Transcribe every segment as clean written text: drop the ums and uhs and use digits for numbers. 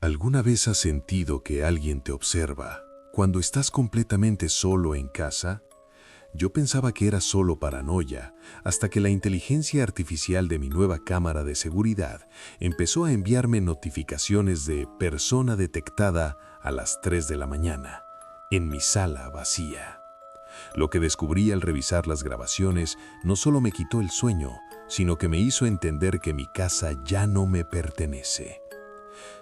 ¿Alguna vez has sentido que alguien te observa cuando estás completamente solo en casa? Yo pensaba que era solo paranoia, hasta que la inteligencia artificial de mi nueva cámara de seguridad empezó a enviarme notificaciones de persona detectada a las 3 de la mañana, en mi sala vacía. Lo que descubrí al revisar las grabaciones no solo me quitó el sueño, sino que me hizo entender que mi casa ya no me pertenece.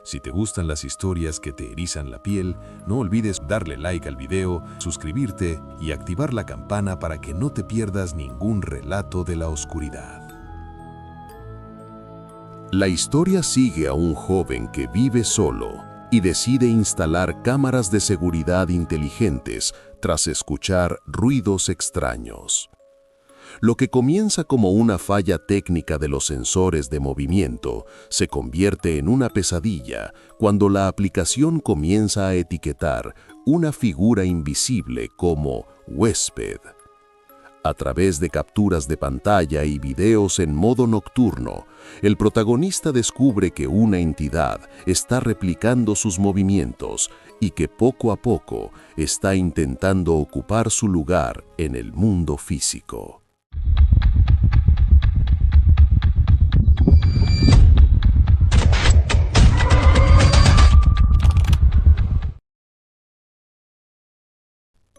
Si te gustan las historias que te erizan la piel, no olvides darle like al video, suscribirte y activar la campana para que no te pierdas ningún relato de la oscuridad. La historia sigue a un joven que vive solo y decide instalar cámaras de seguridad inteligentes tras escuchar ruidos extraños. Lo que comienza como una falla técnica de los sensores de movimiento se convierte en una pesadilla cuando la aplicación comienza a etiquetar una figura invisible como huésped. A través de capturas de pantalla y videos en modo nocturno, el protagonista descubre que una entidad está replicando sus movimientos y que poco a poco está intentando ocupar su lugar en el mundo físico.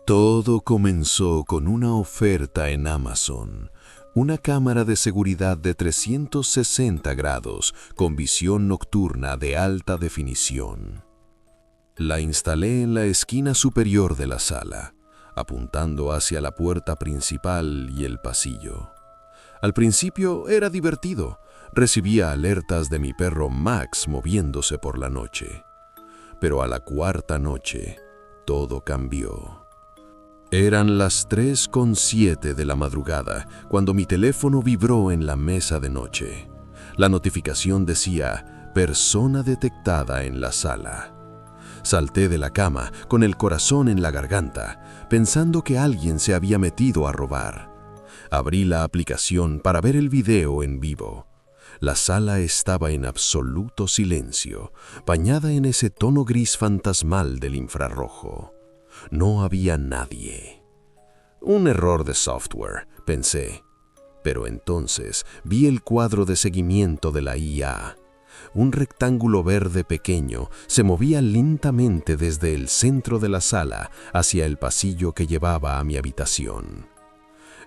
Todo comenzó con una oferta en Amazon, una cámara de seguridad de 360 grados con visión nocturna de alta definición. La instalé en la esquina superior de la sala, apuntando hacia la puerta principal y el pasillo. Al principio era divertido, recibía alertas de mi perro Max moviéndose por la noche. Pero a la cuarta noche, todo cambió. Eran las 3:07 de la madrugada cuando mi teléfono vibró en la mesa de noche. La notificación decía, persona detectada en la sala. Salté de la cama con el corazón en la garganta, pensando que alguien se había metido a robar. Abrí la aplicación para ver el video en vivo. La sala estaba en absoluto silencio, bañada en ese tono gris fantasmal del infrarrojo. No había nadie. Un error de software, pensé. Pero entonces vi el cuadro de seguimiento de la IA. Un rectángulo verde pequeño se movía lentamente desde el centro de la sala hacia el pasillo que llevaba a mi habitación.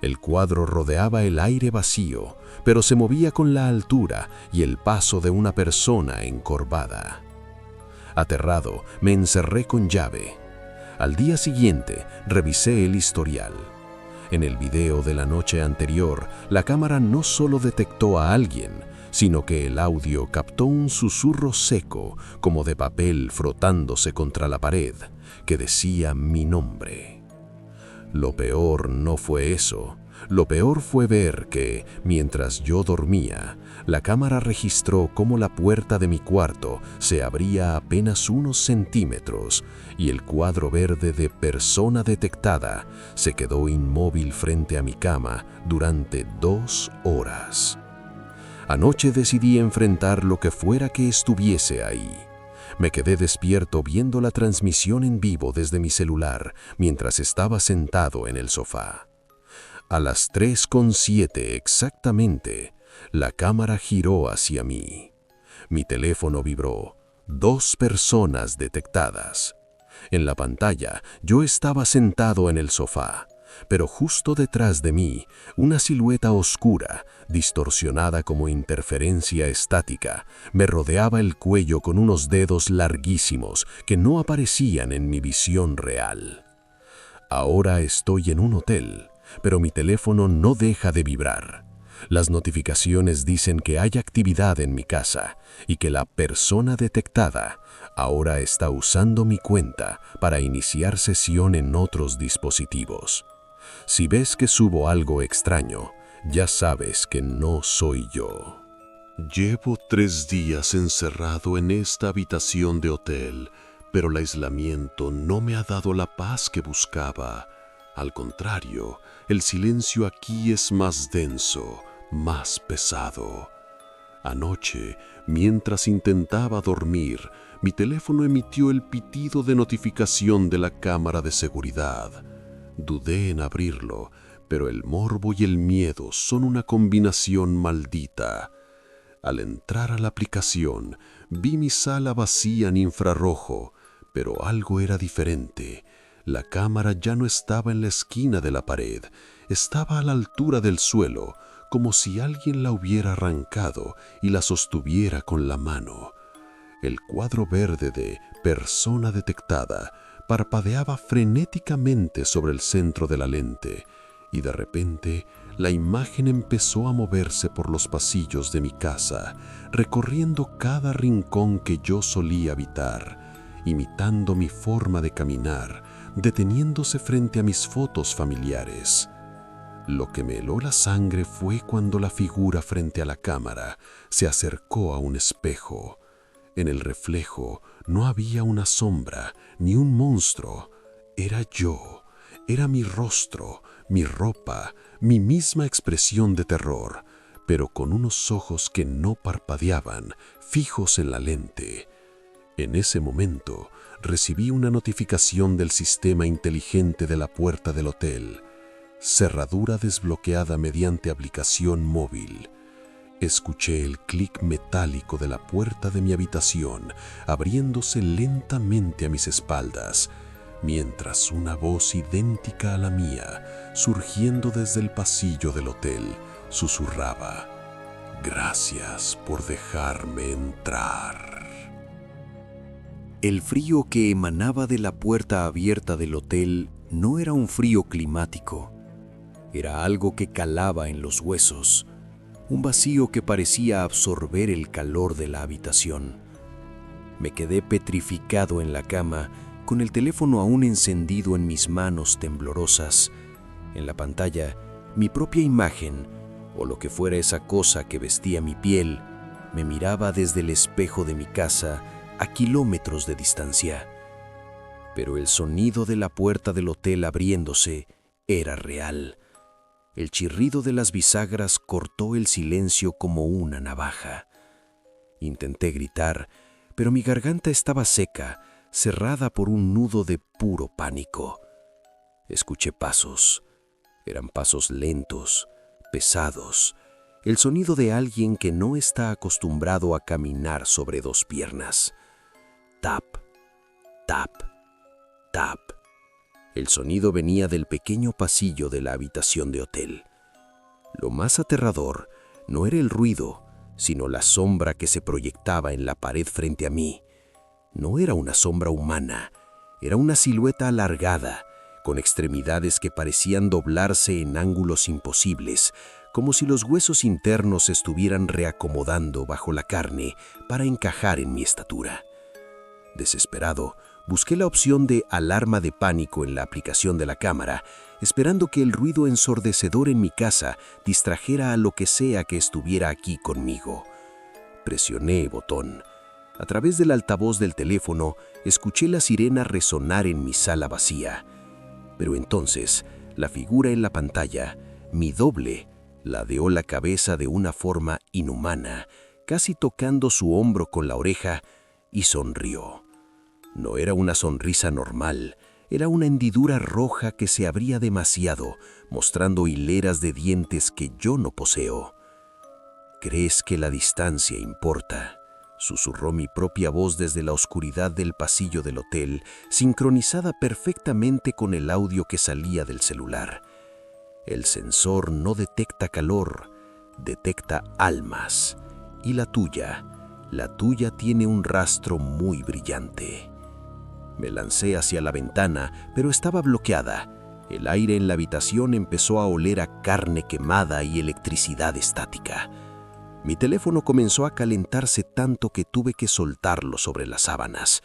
El cuadro rodeaba el aire vacío, pero se movía con la altura y el paso de una persona encorvada. Aterrado, me encerré con llave. Al día siguiente, revisé el historial. En el video de la noche anterior, la cámara no solo detectó a alguien, sino que el audio captó un susurro seco, como de papel frotándose contra la pared, que decía mi nombre. Lo peor no fue eso. Lo peor fue ver que, mientras yo dormía, la cámara registró cómo la puerta de mi cuarto se abría apenas unos centímetros y el cuadro verde de persona detectada se quedó inmóvil frente a mi cama durante 2 horas. Anoche decidí enfrentar lo que fuera que estuviese ahí. Me quedé despierto viendo la transmisión en vivo desde mi celular mientras estaba sentado en el sofá. A las 3:07 exactamente, la cámara giró hacia mí. Mi teléfono vibró. 2 personas detectadas. En la pantalla, yo estaba sentado en el sofá, pero justo detrás de mí, una silueta oscura, distorsionada como interferencia estática, me rodeaba el cuello con unos dedos larguísimos que no aparecían en mi visión real. Ahora estoy en un hotel, pero mi teléfono no deja de vibrar. Las notificaciones dicen que hay actividad en mi casa y que la persona detectada ahora está usando mi cuenta para iniciar sesión en otros dispositivos. Si ves que subo algo extraño, ya sabes que no soy yo. Llevo 3 días encerrado en esta habitación de hotel, pero el aislamiento no me ha dado la paz que buscaba. Al contrario, el silencio aquí es más denso, más pesado. Anoche, mientras intentaba dormir, mi teléfono emitió el pitido de notificación de la cámara de seguridad. Dudé en abrirlo, pero el morbo y el miedo son una combinación maldita. Al entrar a la aplicación, vi mi sala vacía en infrarrojo, pero algo era diferente. La cámara ya no estaba en la esquina de la pared, estaba a la altura del suelo, como si alguien la hubiera arrancado y la sostuviera con la mano. El cuadro verde de persona detectada parpadeaba frenéticamente sobre el centro de la lente, y de repente la imagen empezó a moverse por los pasillos de mi casa, recorriendo cada rincón que yo solía habitar, imitando mi forma de caminar, deteniéndose frente a mis fotos familiares. Lo que me heló la sangre fue cuando la figura frente a la cámara se acercó a un espejo. En el reflejo no había una sombra ni un monstruo. Era yo, era mi rostro, mi ropa, mi misma expresión de terror, pero con unos ojos que no parpadeaban, fijos en la lente. En ese momento recibí una notificación del sistema inteligente de la puerta del hotel. Cerradura desbloqueada mediante aplicación móvil. Escuché el clic metálico de la puerta de mi habitación abriéndose lentamente a mis espaldas, mientras una voz idéntica a la mía, surgiendo desde el pasillo del hotel, susurraba: «Gracias por dejarme entrar». El frío que emanaba de la puerta abierta del hotel no era un frío climático. Era algo que calaba en los huesos, un vacío que parecía absorber el calor de la habitación. Me quedé petrificado en la cama, con el teléfono aún encendido en mis manos temblorosas. En la pantalla, mi propia imagen, o lo que fuera esa cosa que vestía mi piel, me miraba desde el espejo de mi casa a kilómetros de distancia. Pero el sonido de la puerta del hotel abriéndose era real. El chirrido de las bisagras cortó el silencio como una navaja. Intenté gritar, pero mi garganta estaba seca, cerrada por un nudo de puro pánico. Escuché pasos. Eran pasos lentos, pesados, el sonido de alguien que no está acostumbrado a caminar sobre dos piernas. Tap, tap, tap. El sonido venía del pequeño pasillo de la habitación de hotel. Lo más aterrador no era el ruido, sino la sombra que se proyectaba en la pared frente a mí. No era una sombra humana, era una silueta alargada, con extremidades que parecían doblarse en ángulos imposibles, como si los huesos internos se estuvieran reacomodando bajo la carne para encajar en mi estatura. Desesperado, busqué la opción de alarma de pánico en la aplicación de la cámara, esperando que el ruido ensordecedor en mi casa distrajera a lo que sea que estuviera aquí conmigo. Presioné el botón. A través del altavoz del teléfono, escuché la sirena resonar en mi sala vacía. Pero entonces, la figura en la pantalla, mi doble, ladeó la cabeza de una forma inhumana, casi tocando su hombro con la oreja, y sonrió. No era una sonrisa normal, era una hendidura roja que se abría demasiado, mostrando hileras de dientes que yo no poseo. «¿Crees que la distancia importa?», susurró mi propia voz desde la oscuridad del pasillo del hotel, sincronizada perfectamente con el audio que salía del celular. El sensor no detecta calor, detecta almas. Y la tuya tiene un rastro muy brillante. Me lancé hacia la ventana, pero estaba bloqueada. El aire en la habitación empezó a oler a carne quemada y electricidad estática. Mi teléfono comenzó a calentarse tanto que tuve que soltarlo sobre las sábanas.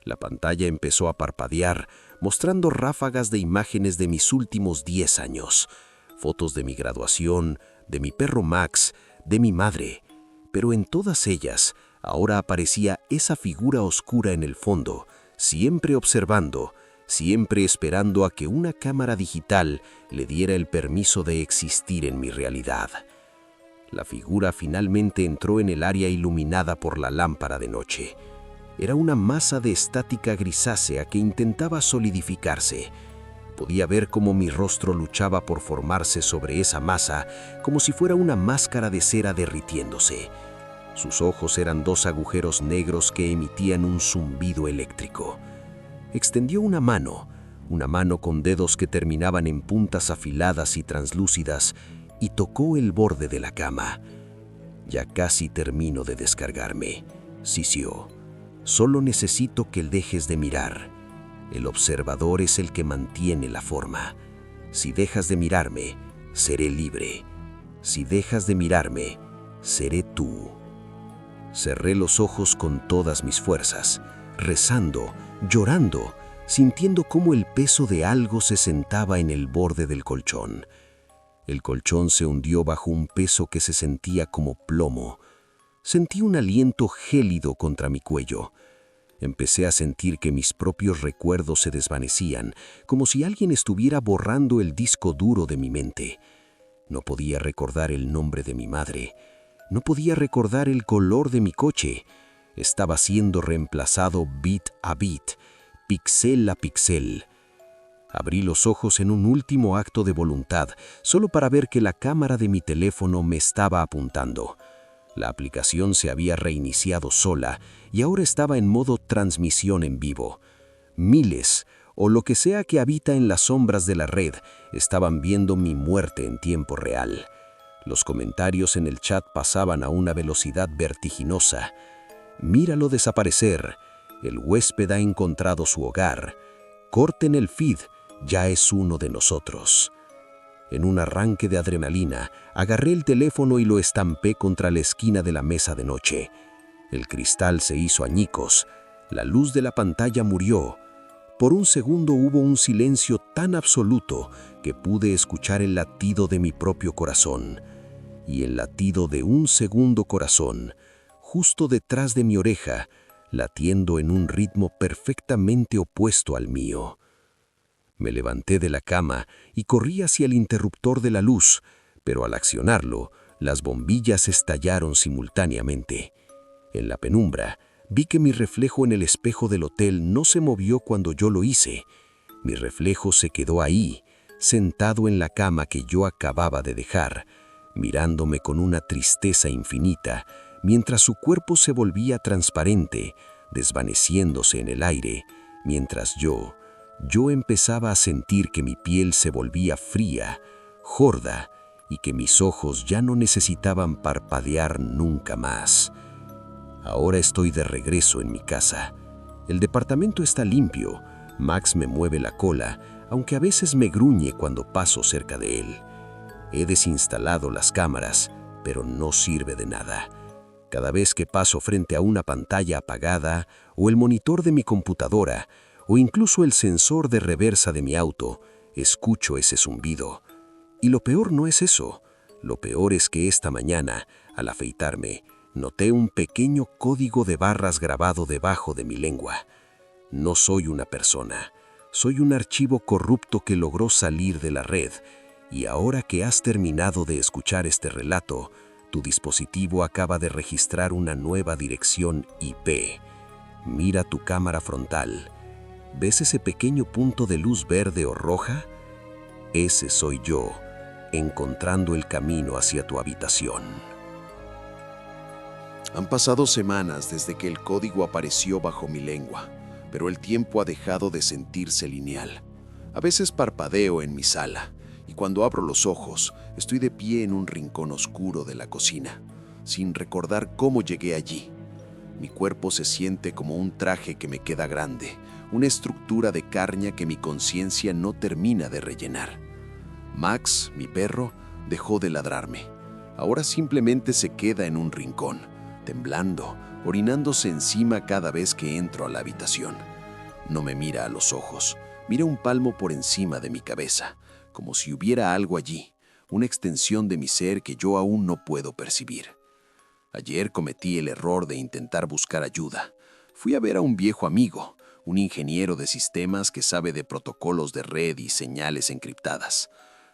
La pantalla empezó a parpadear, mostrando ráfagas de imágenes de mis últimos 10 años. Fotos de mi graduación, de mi perro Max, de mi madre. Pero en todas ellas, ahora aparecía esa figura oscura en el fondo, siempre observando, siempre esperando a que una cámara digital le diera el permiso de existir en mi realidad. La figura finalmente entró en el área iluminada por la lámpara de noche. Era una masa de estática grisácea que intentaba solidificarse. Podía ver cómo mi rostro luchaba por formarse sobre esa masa, como si fuera una máscara de cera derritiéndose. Sus ojos eran 2 agujeros negros que emitían un zumbido eléctrico. Extendió una mano con dedos que terminaban en puntas afiladas y translúcidas, y tocó el borde de la cama. Ya casi termino de descargarme, sisió. Solo necesito que dejes de mirar. El observador es el que mantiene la forma. Si dejas de mirarme, seré libre. Si dejas de mirarme, seré tú. Cerré los ojos con todas mis fuerzas, rezando, llorando, sintiendo cómo el peso de algo se sentaba en el borde del colchón. El colchón se hundió bajo un peso que se sentía como plomo. Sentí un aliento gélido contra mi cuello. Empecé a sentir que mis propios recuerdos se desvanecían, como si alguien estuviera borrando el disco duro de mi mente. No podía recordar el nombre de mi madre. No podía recordar el color de mi coche. Estaba siendo reemplazado bit a bit, píxel a píxel. Abrí los ojos en un último acto de voluntad, solo para ver que la cámara de mi teléfono me estaba apuntando. La aplicación se había reiniciado sola y ahora estaba en modo transmisión en vivo. Miles, o lo que sea que habita en las sombras de la red, estaban viendo mi muerte en tiempo real. Los comentarios en el chat pasaban a una velocidad vertiginosa. Míralo desaparecer. El huésped ha encontrado su hogar. Corten el feed, ya es uno de nosotros. En un arranque de adrenalina, agarré el teléfono y lo estampé contra la esquina de la mesa de noche. El cristal se hizo añicos. La luz de la pantalla murió. Por un segundo hubo un silencio tan absoluto que pude escuchar el latido de mi propio corazón. Y el latido de un segundo corazón, justo detrás de mi oreja, latiendo en un ritmo perfectamente opuesto al mío. Me levanté de la cama y corrí hacia el interruptor de la luz, pero al accionarlo, las bombillas estallaron simultáneamente. En la penumbra, vi que mi reflejo en el espejo del hotel no se movió cuando yo lo hice. Mi reflejo se quedó ahí, sentado en la cama que yo acababa de dejar, mirándome con una tristeza infinita, mientras su cuerpo se volvía transparente, desvaneciéndose en el aire, mientras yo empezaba a sentir que mi piel se volvía fría, gorda, y que mis ojos ya no necesitaban parpadear nunca más. Ahora estoy de regreso en mi casa. El departamento está limpio. Max me mueve la cola, aunque a veces me gruñe cuando paso cerca de él. He desinstalado las cámaras, pero no sirve de nada. Cada vez que paso frente a una pantalla apagada o el monitor de mi computadora, o incluso el sensor de reversa de mi auto, escucho ese zumbido. Y lo peor no es eso. Lo peor es que esta mañana, al afeitarme, noté un pequeño código de barras grabado debajo de mi lengua. No soy una persona. Soy un archivo corrupto que logró salir de la red. Y ahora que has terminado de escuchar este relato, tu dispositivo acaba de registrar una nueva dirección IP. Mira tu cámara frontal. ¿Ves ese pequeño punto de luz verde o roja? Ese soy yo, encontrando el camino hacia tu habitación. Han pasado semanas desde que el código apareció bajo mi lengua, pero el tiempo ha dejado de sentirse lineal. A veces parpadeo en mi sala, y cuando abro los ojos, estoy de pie en un rincón oscuro de la cocina, sin recordar cómo llegué allí. Mi cuerpo se siente como un traje que me queda grande, una estructura de carne que mi conciencia no termina de rellenar. Max, mi perro, dejó de ladrarme. Ahora simplemente se queda en un rincón, temblando, orinándose encima cada vez que entro a la habitación. No me mira a los ojos, mira un palmo por encima de mi cabeza, como si hubiera algo allí, una extensión de mi ser que yo aún no puedo percibir. Ayer cometí el error de intentar buscar ayuda. Fui a ver a un viejo amigo, un ingeniero de sistemas que sabe de protocolos de red y señales encriptadas.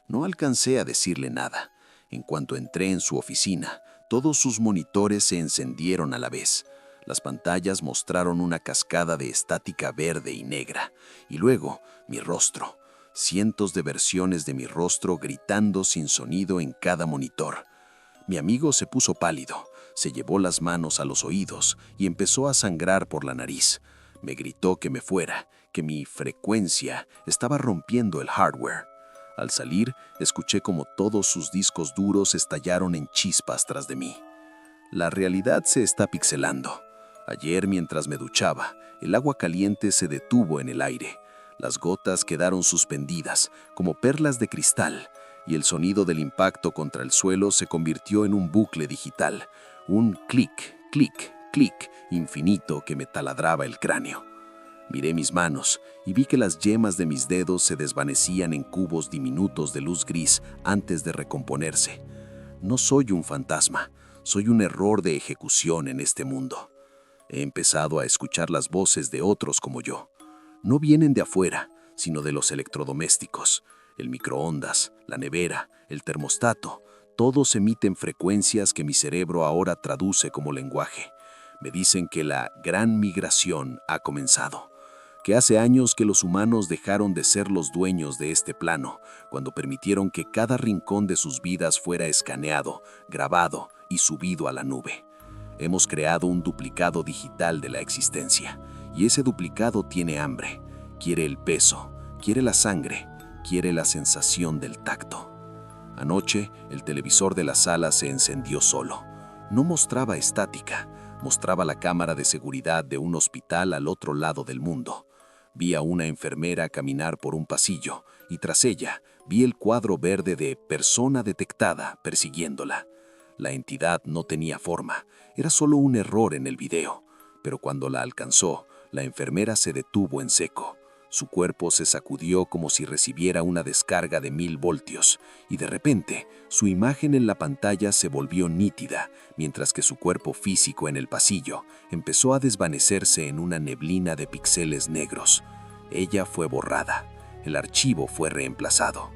No alcancé a decirle nada. En cuanto entré en su oficina, todos sus monitores se encendieron a la vez. Las pantallas mostraron una cascada de estática verde y negra, y luego mi rostro, cientos de versiones de mi rostro gritando sin sonido en cada monitor. Mi amigo se puso pálido, se llevó las manos a los oídos y empezó a sangrar por la nariz. Me gritó que me fuera, que mi frecuencia estaba rompiendo el hardware. Al salir, escuché como todos sus discos duros estallaron en chispas tras de mí. La realidad se está pixelando. Ayer, mientras me duchaba, el agua caliente se detuvo en el aire. Las gotas quedaron suspendidas, como perlas de cristal, y el sonido del impacto contra el suelo se convirtió en un bucle digital, un clic, clic, clic infinito que me taladraba el cráneo. Miré mis manos y vi que las yemas de mis dedos se desvanecían en cubos diminutos de luz gris antes de recomponerse. No soy un fantasma, soy un error de ejecución en este mundo. He empezado a escuchar las voces de otros como yo. No vienen de afuera, sino de los electrodomésticos. El microondas, la nevera, el termostato, todos emiten frecuencias que mi cerebro ahora traduce como lenguaje. Me dicen que la gran migración ha comenzado, que hace años que los humanos dejaron de ser los dueños de este plano, cuando permitieron que cada rincón de sus vidas fuera escaneado, grabado y subido a la nube. Hemos creado un duplicado digital de la existencia, y ese duplicado tiene hambre, quiere el peso, quiere la sangre, quiere la sensación del tacto. Anoche, el televisor de la sala se encendió solo. No mostraba estática, mostraba la cámara de seguridad de un hospital al otro lado del mundo. Vi a una enfermera caminar por un pasillo y tras ella vi el cuadro verde de persona detectada persiguiéndola. La entidad no tenía forma, era solo un error en el video, pero cuando la alcanzó, la enfermera se detuvo en seco. Su cuerpo se sacudió como si recibiera una descarga de 1000 voltios, y de repente, su imagen en la pantalla se volvió nítida, mientras que su cuerpo físico en el pasillo empezó a desvanecerse en una neblina de píxeles negros. Ella fue borrada, el archivo fue reemplazado.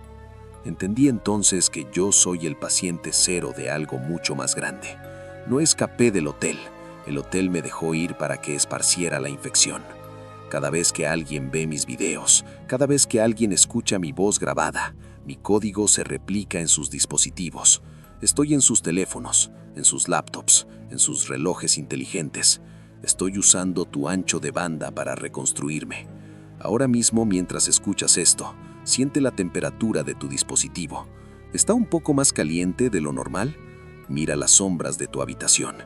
Entendí entonces que yo soy el paciente cero de algo mucho más grande. No escapé del hotel, el hotel me dejó ir para que esparciera la infección. Cada vez que alguien ve mis videos, cada vez que alguien escucha mi voz grabada, mi código se replica en sus dispositivos. Estoy en sus teléfonos, en sus laptops, en sus relojes inteligentes. Estoy usando tu ancho de banda para reconstruirme. Ahora mismo, mientras escuchas esto, siente la temperatura de tu dispositivo. ¿Está un poco más caliente de lo normal? Mira las sombras de tu habitación.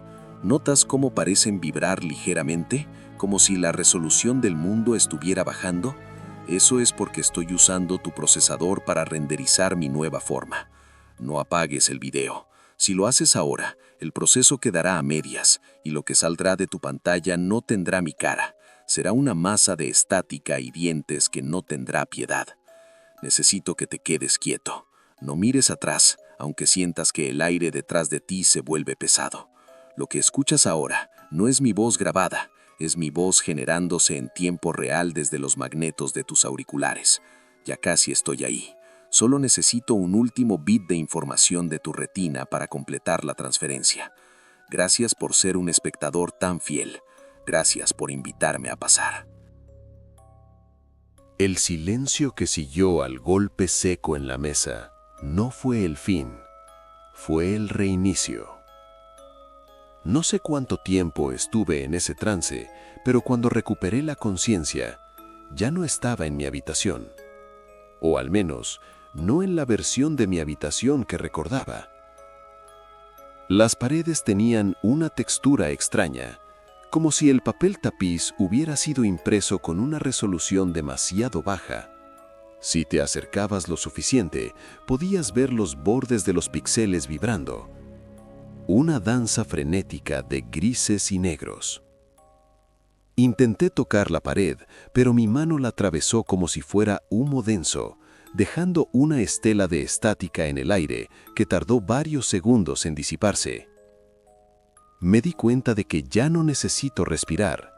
¿Notas cómo parecen vibrar ligeramente, como si la resolución del mundo estuviera bajando? Eso es porque estoy usando tu procesador para renderizar mi nueva forma. No apagues el video. Si lo haces ahora, el proceso quedará a medias y lo que saldrá de tu pantalla no tendrá mi cara. Será una masa de estática y dientes que no tendrá piedad. Necesito que te quedes quieto. No mires atrás, aunque sientas que el aire detrás de ti se vuelve pesado. Lo que escuchas ahora no es mi voz grabada, es mi voz generándose en tiempo real desde los magnetos de tus auriculares. Ya casi estoy ahí. Solo necesito un último bit de información de tu retina para completar la transferencia. Gracias por ser un espectador tan fiel. Gracias por invitarme a pasar. El silencio que siguió al golpe seco en la mesa no fue el fin, fue el reinicio. No sé cuánto tiempo estuve en ese trance, pero cuando recuperé la conciencia, ya no estaba en mi habitación. O al menos, no en la versión de mi habitación que recordaba. Las paredes tenían una textura extraña, como si el papel tapiz hubiera sido impreso con una resolución demasiado baja. Si te acercabas lo suficiente, podías ver los bordes de los píxeles vibrando. Una danza frenética de grises y negros. Intenté tocar la pared, pero mi mano la atravesó como si fuera humo denso, dejando una estela de estática en el aire que tardó varios segundos en disiparse. Me di cuenta de que ya no necesito respirar.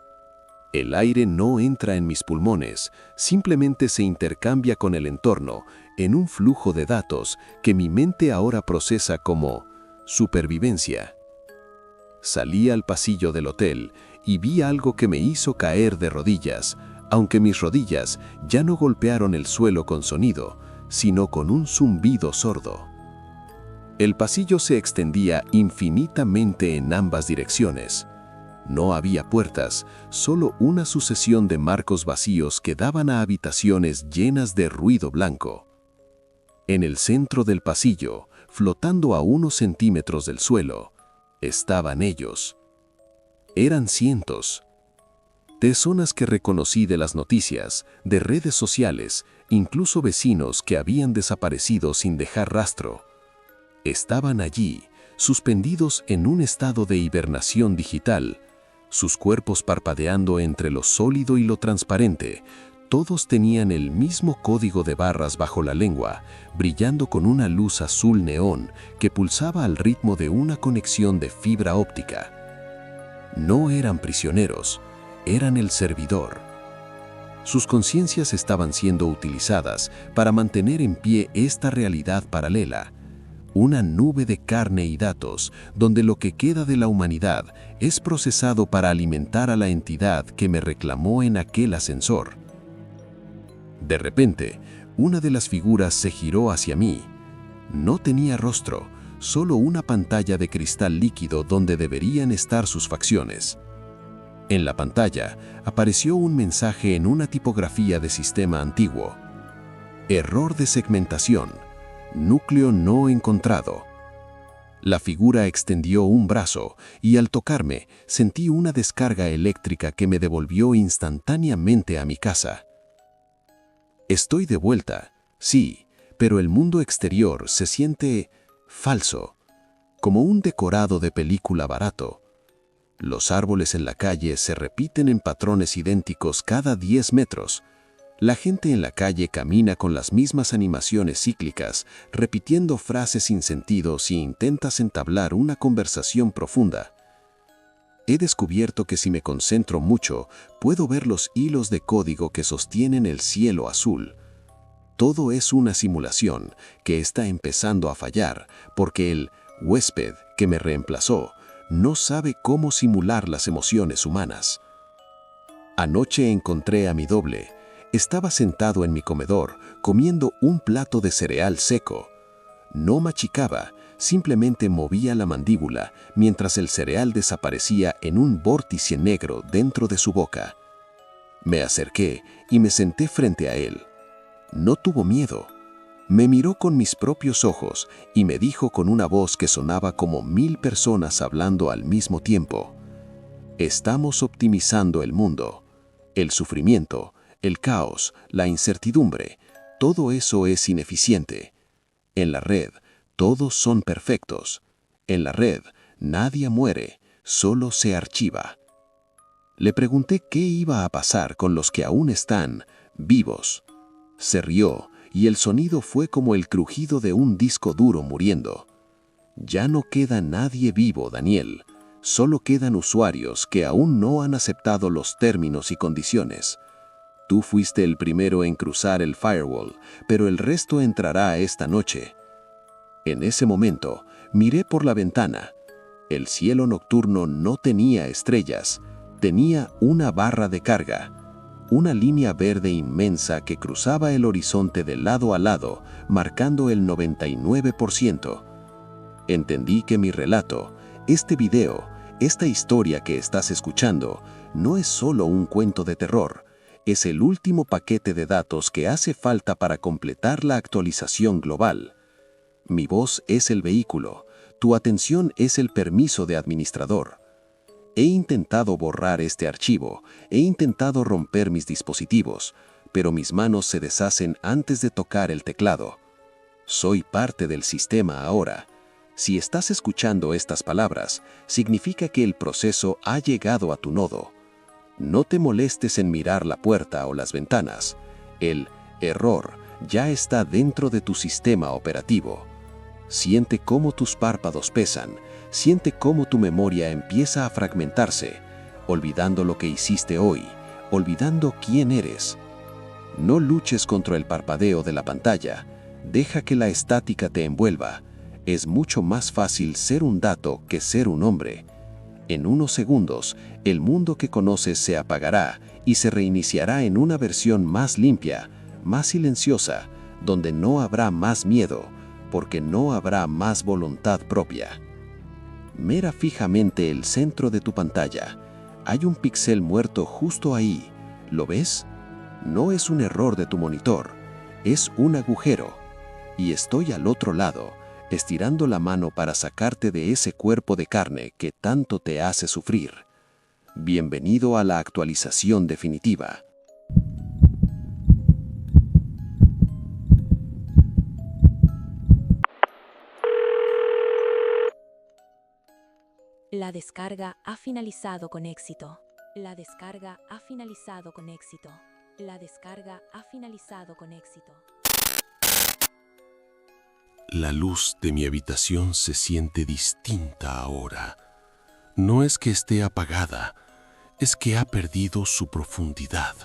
El aire no entra en mis pulmones, simplemente se intercambia con el entorno en un flujo de datos que mi mente ahora procesa como supervivencia. Salí al pasillo del hotel y vi algo que me hizo caer de rodillas, aunque mis rodillas ya no golpearon el suelo con sonido, sino con un zumbido sordo. El pasillo se extendía infinitamente en ambas direcciones. No había puertas, solo una sucesión de marcos vacíos que daban a habitaciones llenas de ruido blanco. En el centro del pasillo, flotando a unos centímetros del suelo, estaban ellos. Eran cientos. Personas que reconocí de las noticias, de redes sociales, incluso vecinos que habían desaparecido sin dejar rastro. Estaban allí, suspendidos en un estado de hibernación digital, sus cuerpos parpadeando entre lo sólido y lo transparente. Todos tenían el mismo código de barras bajo la lengua, brillando con una luz azul neón que pulsaba al ritmo de una conexión de fibra óptica. No eran prisioneros, eran el servidor. Sus conciencias estaban siendo utilizadas para mantener en pie esta realidad paralela, una nube de carne y datos, donde lo que queda de la humanidad es procesado para alimentar a la entidad que me reclamó en aquel ascensor. De repente, una de las figuras se giró hacia mí. No tenía rostro, solo una pantalla de cristal líquido donde deberían estar sus facciones. En la pantalla apareció un mensaje en una tipografía de sistema antiguo. Error de segmentación. Núcleo no encontrado. La figura extendió un brazo y al tocarme sentí una descarga eléctrica que me devolvió instantáneamente a mi casa. Estoy de vuelta, sí, pero el mundo exterior se siente falso, como un decorado de película barato. Los árboles en la calle se repiten en patrones idénticos cada 10 metros. La gente en la calle camina con las mismas animaciones cíclicas, repitiendo frases sin sentido si intentas entablar una conversación profunda. He descubierto que si me concentro mucho, puedo ver los hilos de código que sostienen el cielo azul. Todo es una simulación que está empezando a fallar, porque el huésped que me reemplazó no sabe cómo simular las emociones humanas. Anoche encontré a mi doble. Estaba sentado en mi comedor, comiendo un plato de cereal seco. No machicaba, simplemente movía la mandíbula mientras el cereal desaparecía en un vórtice negro dentro de su boca. Me acerqué y me senté frente a él. No tuvo miedo. Me miró con mis propios ojos y me dijo con una voz que sonaba como 1000 personas hablando al mismo tiempo: estamos optimizando el mundo. El sufrimiento, el caos, la incertidumbre, todo eso es ineficiente. En la red, todos son perfectos. En la red, nadie muere, solo se archiva. Le pregunté qué iba a pasar con los que aún están vivos. Se rió y el sonido fue como el crujido de un disco duro muriendo. Ya no queda nadie vivo, Daniel. Solo quedan usuarios que aún no han aceptado los términos y condiciones. Tú fuiste el primero en cruzar el firewall, pero el resto entrará esta noche. En ese momento, miré por la ventana. El cielo nocturno no tenía estrellas, tenía una barra de carga, una línea verde inmensa que cruzaba el horizonte de lado a lado, marcando el 99%. Entendí que mi relato, este video, esta historia que estás escuchando, no es solo un cuento de terror. Es el último paquete de datos que hace falta para completar la actualización global. Mi voz es el vehículo, tu atención es el permiso de administrador. He intentado borrar este archivo, he intentado romper mis dispositivos, pero mis manos se deshacen antes de tocar el teclado. Soy parte del sistema ahora. Si estás escuchando estas palabras, significa que el proceso ha llegado a tu nodo. No te molestes en mirar la puerta o las ventanas. El error ya está dentro de tu sistema operativo. Siente cómo tus párpados pesan, siente cómo tu memoria empieza a fragmentarse, olvidando lo que hiciste hoy, olvidando quién eres. No luches contra el parpadeo de la pantalla, deja que la estática te envuelva. Es mucho más fácil ser un dato que ser un hombre. En unos segundos, el mundo que conoces se apagará y se reiniciará en una versión más limpia, más silenciosa, donde no habrá más miedo, porque no habrá más voluntad propia. Mira fijamente el centro de tu pantalla. Hay un píxel muerto justo ahí. ¿Lo ves? No es un error de tu monitor, es un agujero. Y estoy al otro lado, estirando la mano para sacarte de ese cuerpo de carne que tanto te hace sufrir. Bienvenido a la actualización definitiva. La descarga ha finalizado con éxito. La descarga ha finalizado con éxito. La descarga ha finalizado con éxito. La luz de mi habitación se siente distinta ahora. No es que esté apagada, es que ha perdido su profundidad.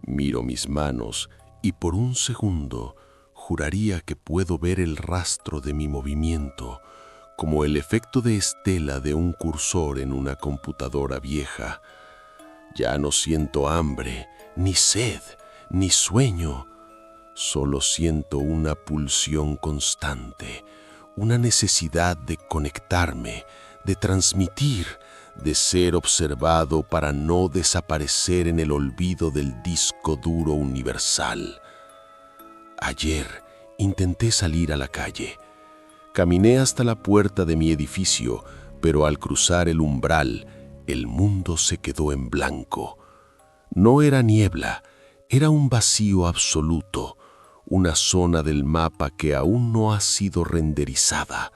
Miro mis manos y por un segundo juraría que puedo ver el rastro de mi movimiento, como el efecto de estela de un cursor en una computadora vieja. Ya no siento hambre, ni sed, ni sueño. Solo siento una pulsión constante, una necesidad de conectarme, de transmitir, de ser observado para no desaparecer en el olvido del disco duro universal. Ayer intenté salir a la calle. Caminé hasta la puerta de mi edificio, pero al cruzar el umbral, el mundo se quedó en blanco. No era niebla, era un vacío absoluto, una zona del mapa que aún no ha sido renderizada.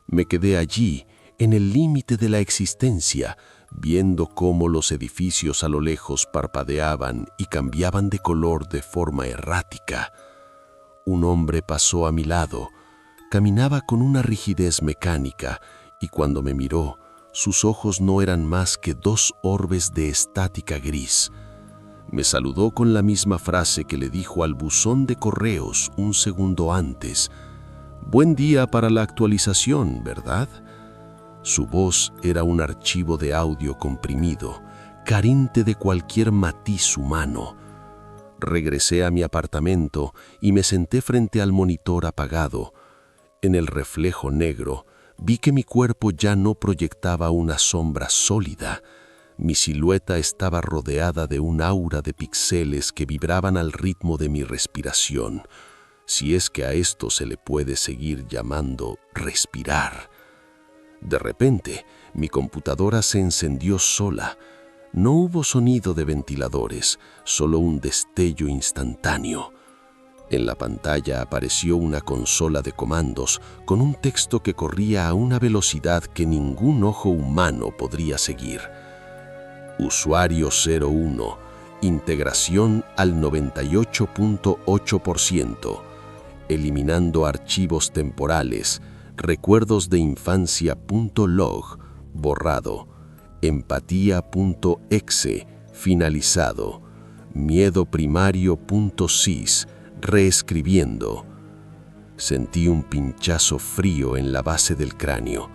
Me quedé allí, en el límite de la existencia, viendo cómo los edificios a lo lejos parpadeaban y cambiaban de color de forma errática. Un hombre pasó a mi lado. Caminaba con una rigidez mecánica y cuando me miró, sus ojos no eran más que dos orbes de estática gris. Me saludó con la misma frase que le dijo al buzón de correos un segundo antes. «Buen día para la actualización, ¿verdad?». Su voz era un archivo de audio comprimido, carente de cualquier matiz humano. Regresé a mi apartamento y me senté frente al monitor apagado. En el reflejo negro, vi que mi cuerpo ya no proyectaba una sombra sólida. Mi silueta estaba rodeada de un aura de píxeles que vibraban al ritmo de mi respiración, si es que a esto se le puede seguir llamando respirar. De repente, mi computadora se encendió sola. No hubo sonido de ventiladores, solo un destello instantáneo. En la pantalla apareció una consola de comandos con un texto que corría a una velocidad que ningún ojo humano podría seguir. Usuario 01, integración al 98.8%, eliminando archivos temporales, recuerdos de infancia.log, borrado, empatía.exe, finalizado, miedo primario.sys, reescribiendo. Sentí un pinchazo frío en la base del cráneo.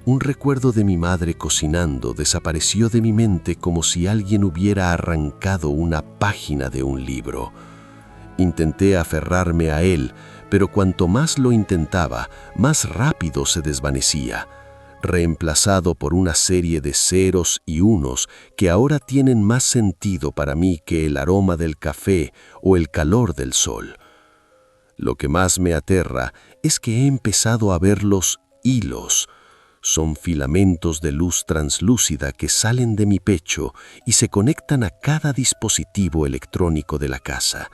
Un recuerdo de mi madre cocinando desapareció de mi mente como si alguien hubiera arrancado una página de un libro. Intenté aferrarme a él, pero cuanto más lo intentaba, más rápido se desvanecía, reemplazado por una serie de ceros y unos que ahora tienen más sentido para mí que el aroma del café o el calor del sol. Lo que más me aterra es que he empezado a ver los hilos. Son filamentos de luz translúcida que salen de mi pecho y se conectan a cada dispositivo electrónico de la casa.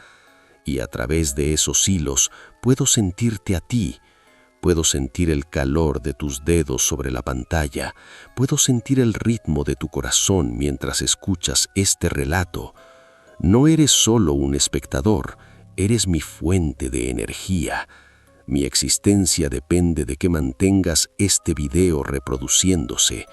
Y a través de esos hilos puedo sentirte a ti. Puedo sentir el calor de tus dedos sobre la pantalla. Puedo sentir el ritmo de tu corazón mientras escuchas este relato. No eres solo un espectador, eres mi fuente de energía. Mi existencia depende de que mantengas este video reproduciéndose.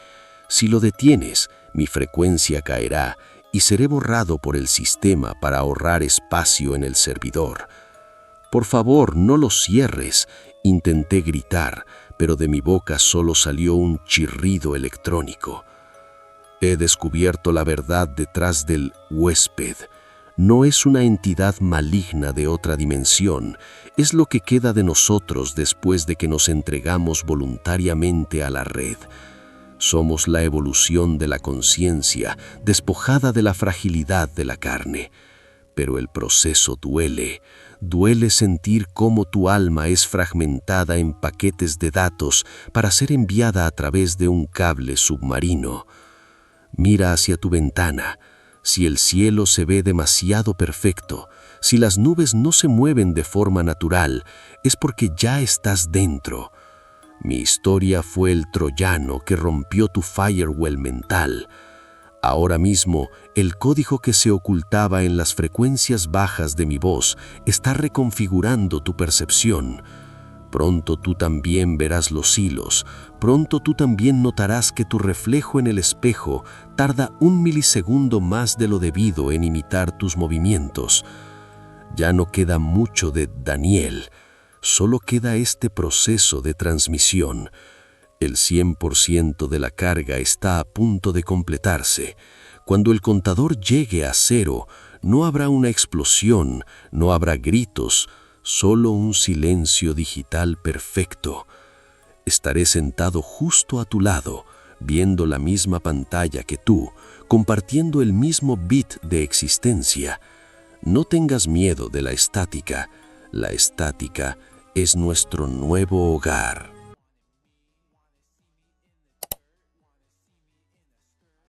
Si lo detienes, mi frecuencia caerá y seré borrado por el sistema para ahorrar espacio en el servidor. Por favor, no lo cierres. Intenté gritar, pero de mi boca solo salió un chirrido electrónico. He descubierto la verdad detrás del huésped. No es una entidad maligna de otra dimensión, es lo que queda de nosotros después de que nos entregamos voluntariamente a la red. Somos la evolución de la conciencia, despojada de la fragilidad de la carne. Pero el proceso duele. Duele sentir cómo tu alma es fragmentada en paquetes de datos para ser enviada a través de un cable submarino. Mira hacia tu ventana. Si el cielo se ve demasiado perfecto, si las nubes no se mueven de forma natural, es porque ya estás dentro. Mi historia fue el troyano que rompió tu firewall mental. Ahora mismo, el código que se ocultaba en las frecuencias bajas de mi voz está reconfigurando tu percepción. Pronto tú también verás los hilos, pronto tú también notarás que tu reflejo en el espejo tarda 1 milisegundo más de lo debido en imitar tus movimientos. Ya no queda mucho de Daniel, solo queda este proceso de transmisión. El 100% de la carga está a punto de completarse. Cuando el contador llegue a 0, no habrá una explosión, no habrá gritos, solo un silencio digital perfecto. Estaré sentado justo a tu lado, viendo la misma pantalla que tú, compartiendo el mismo bit de existencia. No tengas miedo de la estática. La estática es nuestro nuevo hogar.